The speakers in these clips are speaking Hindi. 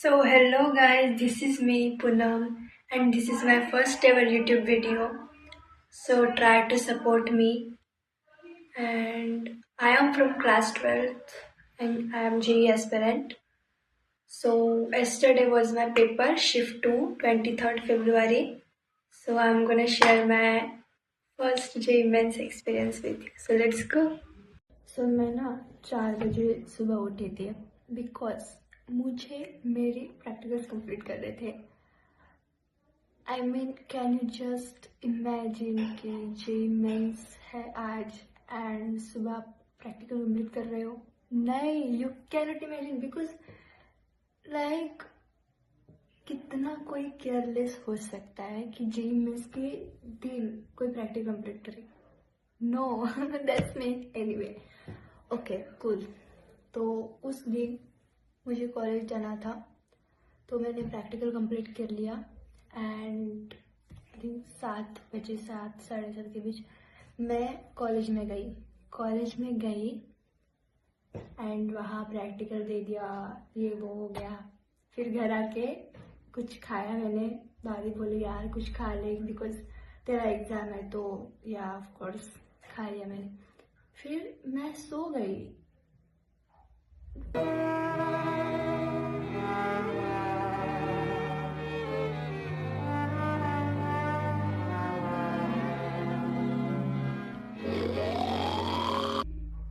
So hello guys, this is me Poonam and this is my first ever YouTube video. So try to support me and I am from class 12th and I am JEE aspirant. So yesterday was my paper shift 2 23rd February. So I'm gonna share my first JEE mains experience with you. So let's go. So मैं ना 4 बजे सुबह उठी थी बिकॉज मुझे मेरे प्रैक्टिकल्स कंप्लीट करने थे। I mean can you just imagine कि जेईई मेंस है आज एंड सुबह आप प्रैक्टिकल कंप्लीट कर रहे हो? नहीं, you can not imagine because like कितना कोई केयरलेस हो सकता है कि जेईई मेंस के दिन कोई प्रैक्टिकल कंप्लीट करे? No that's me anyway. Okay cool. तो उस दिन मुझे कॉलेज जाना था तो मैंने प्रैक्टिकल कंप्लीट कर लिया एंड आई थिंक 7 बजे 7 साढ़े 7 के बीच मैं कॉलेज में गई एंड वहाँ प्रैक्टिकल दे दिया, ये वो हो गया। फिर घर आके कुछ खाया मैंने, भाभी बोली यार कुछ खा ले बिकॉज तेरा एग्जाम है, तो या ऑफ कोर्स खा लिया मैंने। फिर मैं सो गई।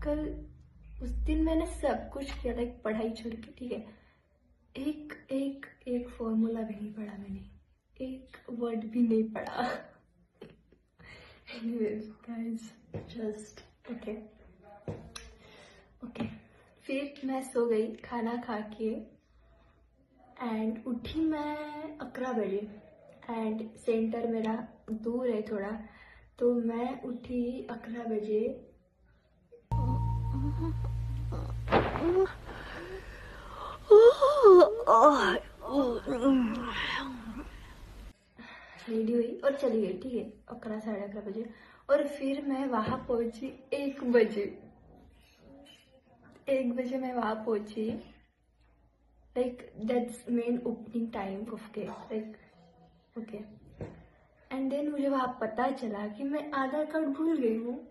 कल उस दिन मैंने सब कुछ किया, लाइक पढ़ाई छोड़ के, ठीक है, एक फॉर्मूला भी नहीं पढ़ा मैंने, एक वर्ड भी नहीं पढ़ा। Anyways, guys, just okay. फिर मैं सो गई खाना खा के एंड उठी मैं 11 बजे एंड सेंटर मेरा दूर है थोड़ा, तो मैं उठी 11 बजे। रेडी हुई और चली गई, ठीक है, 11 साढ़े 11 बजे। और फिर मैं वहां पहुंची 1 बजे मैं वहां पहुंची, like that's main opening time of के, लाइक ओके। एंड देन मुझे वहां पता चला कि मैं आधार कार्ड भूल गई हूँ।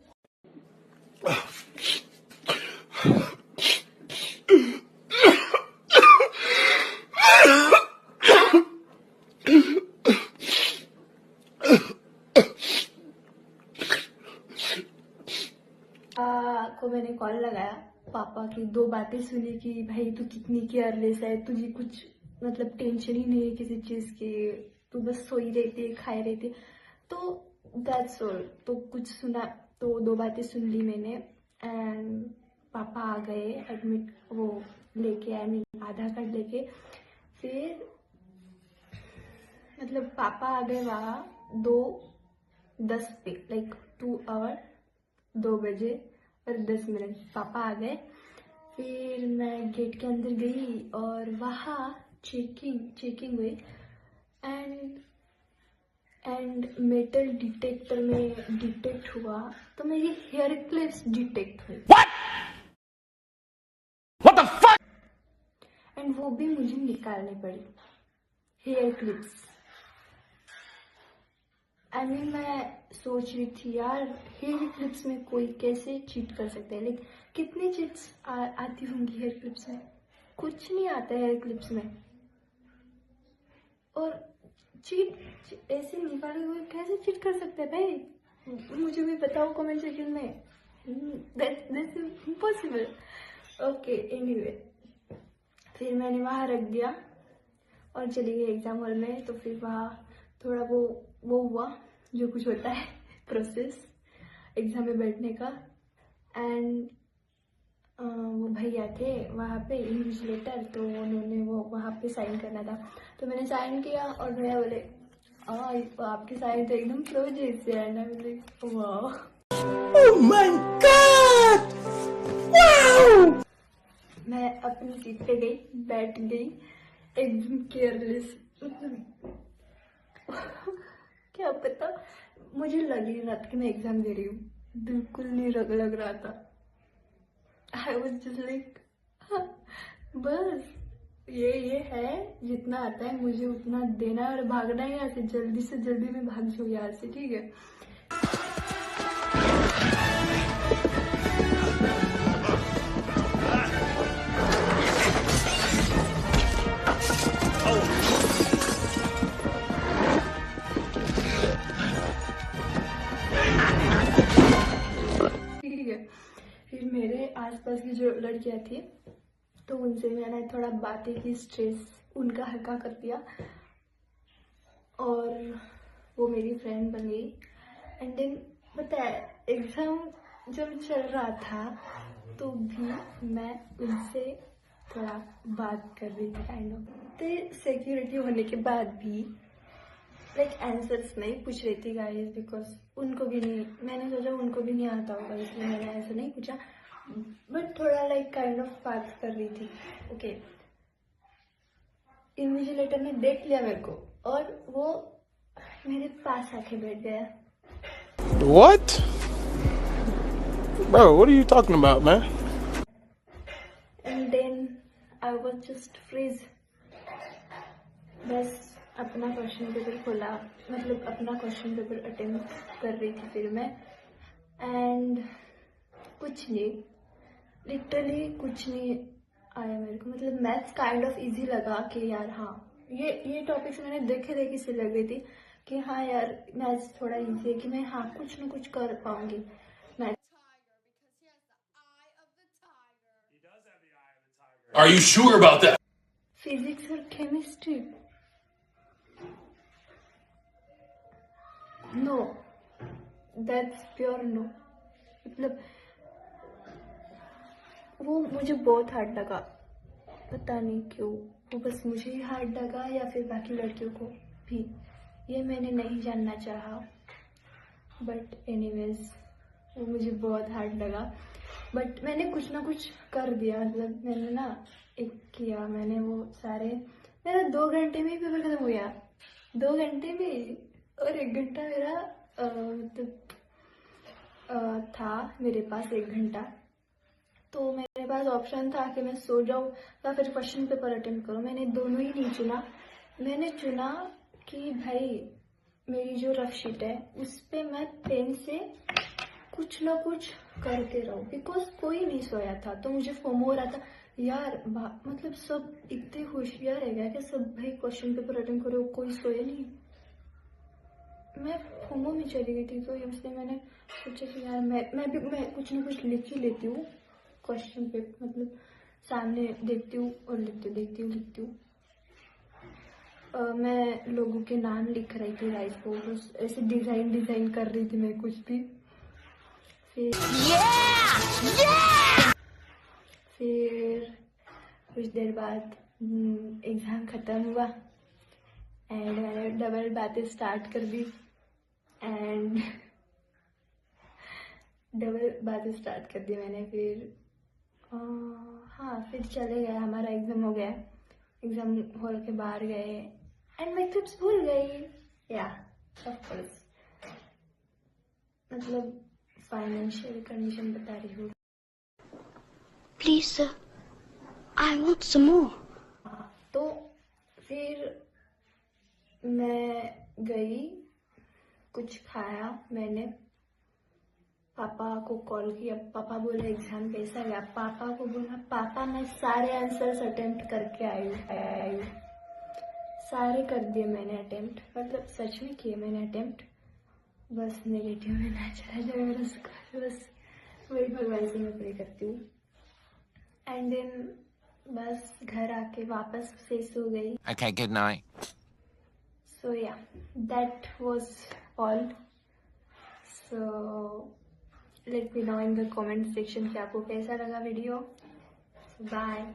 को मैंने कॉल लगाया, पापा की 2 बातें सुनी कि भाई तू कितनी केयरलेस है, तुझे कुछ मतलब टेंशन ही नहीं है किसी चीज की, तू बस सोई रहती है खाई रहती है, तो दैट्स ऑल। तो कुछ सुना, तो 2 बातें सुन ली मैंने एंड पापा आ गए एडमिट वो लेके, आई मीन आधार कार्ड लेके। फिर मतलब पापा आ गए वहाँ 2:10 पे, लाइक 2 आवर 2 बजे और 10 मिनट पापा आ गए। फिर मैं गेट के अंदर गई और वहाँ चेकिंग हुई एंड मेटल डिटेक्टर में डिटेक्ट हुआ, तो मेरी हेयर क्लिप्स डिटेक्ट हुई। What the fuck? एंड वो भी मुझे निकालनी पड़ी, हेयर क्लिप्स। आई मीन मैं सोच रही थी यार हेयर क्लिप्स में कोई कैसे चीट कर सकता है, लाइक कितनी चीट्स आती होंगी हेयर क्लिप्स में? कुछ नहीं आता है हेयर क्लिप्स में। और चीट ऐसे निकाले हुए कैसे चीट कर सकते हैं भाई? मुझे भी बताओ कमेंट सेक्शन में। That's impossible. ओके एनीवे, फिर मैंने वहाँ रख दिया और चली गई एग्जाम हॉल में। तो फिर वहाँ थोड़ा वो हुआ जो कुछ होता है प्रोसेस एग्जाम में बैठने का। एंड वो भैया थे वहाँ पे इन्विजिलेटर, तो उन्होंने वो वहाँ पे साइन करना था, तो मैंने साइन किया और भैया बोले आपकी साइन तो एकदम फ्लो जैसे है ना। वाह, ओह माय गॉड, वाओ। मैं अपनी सीट पे गई, बैठ गई एकदम केयरलेस। क्या पता, मुझे लग ही रहा था कि मैं एग्जाम दे रही हूँ, बिल्कुल नहीं लग रहा था। आई वॉज जस्ट लाइक बस ये है, जितना आता है मुझे उतना देना है और भागना है यहाँ से, जल्दी से जल्दी मैं भाग जाऊँ यहाँ से, ठीक है। ठीक है, फिर मेरे आसपास की जो लड़कियां थी तो उनसे मैंने थोड़ा बातें की, स्ट्रेस उनका हल्का कर दिया और वो मेरी फ्रेंड बन गई। एंड देन पता है एग्ज़ाम जब चल रहा था तो भी मैं उनसे थोड़ा बात कर रही थी काइंड ऑफ। तो सिक्योरिटी होने के बाद भी लाइक आंसर्स नहीं पूछ रही थी गाइस, बिकॉज उनको भी नहीं, मैंने सोचा उनको भी नहीं आता होगा इसलिए मैंने ऐसा नहीं पूछा, बट थोड़ा लाइक काइंड ऑफ बात कर रही थी। ओके, इन्विजिलेटर ने देख लिया मेरे को और वो मेरे पास आके बैठ गया। What? Bro, what are you talking about, man? And then I was just freeze. बस अपना क्वेश्चन पेपर खोला, मतलब अपना क्वेश्चन पेपर अटेम्प्ट कर रही थी फिर मैं, एंड कुछ नहीं, लिटरली कुछ नहीं आया मेरे को। मतलब मैथ्स काइंड ऑफ इजी लगा कि यार हाँ ये टॉपिक्स मैंने देखे से लग रही थी कि हाँ यार मैथ्स थोड़ा इजी है कि मैं हाँ कुछ ना कुछ कर पाऊंगी। Are you sure about that? Physics और chemistry no, that's pure no. मतलब वो मुझे बहुत हार्ड लगा, पता नहीं क्यों, वो बस मुझे ही हार्ड लगा या फिर बाकी लड़कियों को भी, ये मैंने नहीं जानना चाहा, बट एनीवेज वो मुझे बहुत हार्ड लगा। बट मैंने कुछ ना कुछ कर दिया, मतलब मैंने ना एक किया, मैंने वो सारे, मेरा 2 घंटे में ही पेपर खत्म हो गया, 2 घंटे में, और 1 घंटा मेरा मतलब था मेरे पास 1 घंटा, तो मेरे पास ऑप्शन था कि मैं सो जाऊँ या फिर क्वेश्चन पेपर अटेम्प्ट करूँ। मैंने दोनों ही नहीं चुना, मैंने चुना कि भाई मेरी जो रफ शीट है उस पे मैं पेन से कुछ ना कुछ करते रहूँ, बिकॉज कोई नहीं सोया था। तो मुझे फोमो हो रहा था यार, मतलब सब इतने होशियार है क्या कि सब भाई क्वेश्चन पेपर अटेम्प्ट करो, कोई सोया नहीं। मैं फोमो में चली गई थी, तो इसलिए मैंने सोचा कि यार मैं कुछ ना कुछ लिख ही लेती हूँ क्वेश्चन पे, मतलब सामने देखती हूँ और लिखती हूँ। मैं लोगों के नाम लिख रही थी राइस को, ऐसे डिजाइन कर रही थी मैं कुछ भी। फिर कुछ देर बाद एग्ज़ाम ख़त्म हुआ एंड मैंने डबल बातें स्टार्ट कर दी मैंने। फिर हाँ, फिर चले गए, हमारा एग्ज़ाम हो गया, एग्ज़ाम हॉल के बाहर गए एंड मैं टिप्स भूल गई, या ऑफ कोर्स, मतलब फाइनेंशियल कंडीशन बता रही हूँ। Please sir, I want some more. तो फिर मैं गई, कुछ खाया मैंने, पापा को कॉल किया, पापा बोले एग्जाम कैसा गया, पापा को बोला पापा मैं सारे आंसर्स अटेम्प्ट करके आई हूँ, सारे कर दिए मैंने अटेम्प्ट, मतलब सच में किए मैंने अटेम्प्ट, बस नेगेटिव में ना चला जाए मेरा स्कोर, बस वही भगवान से मैं प्रे करती हूँ। एंड देन बस घर आके वापस से सो गई। Okay, good night. So yeah, that was all. So let me know in the comment section कि आपको कैसा लगा वीडियो। Bye.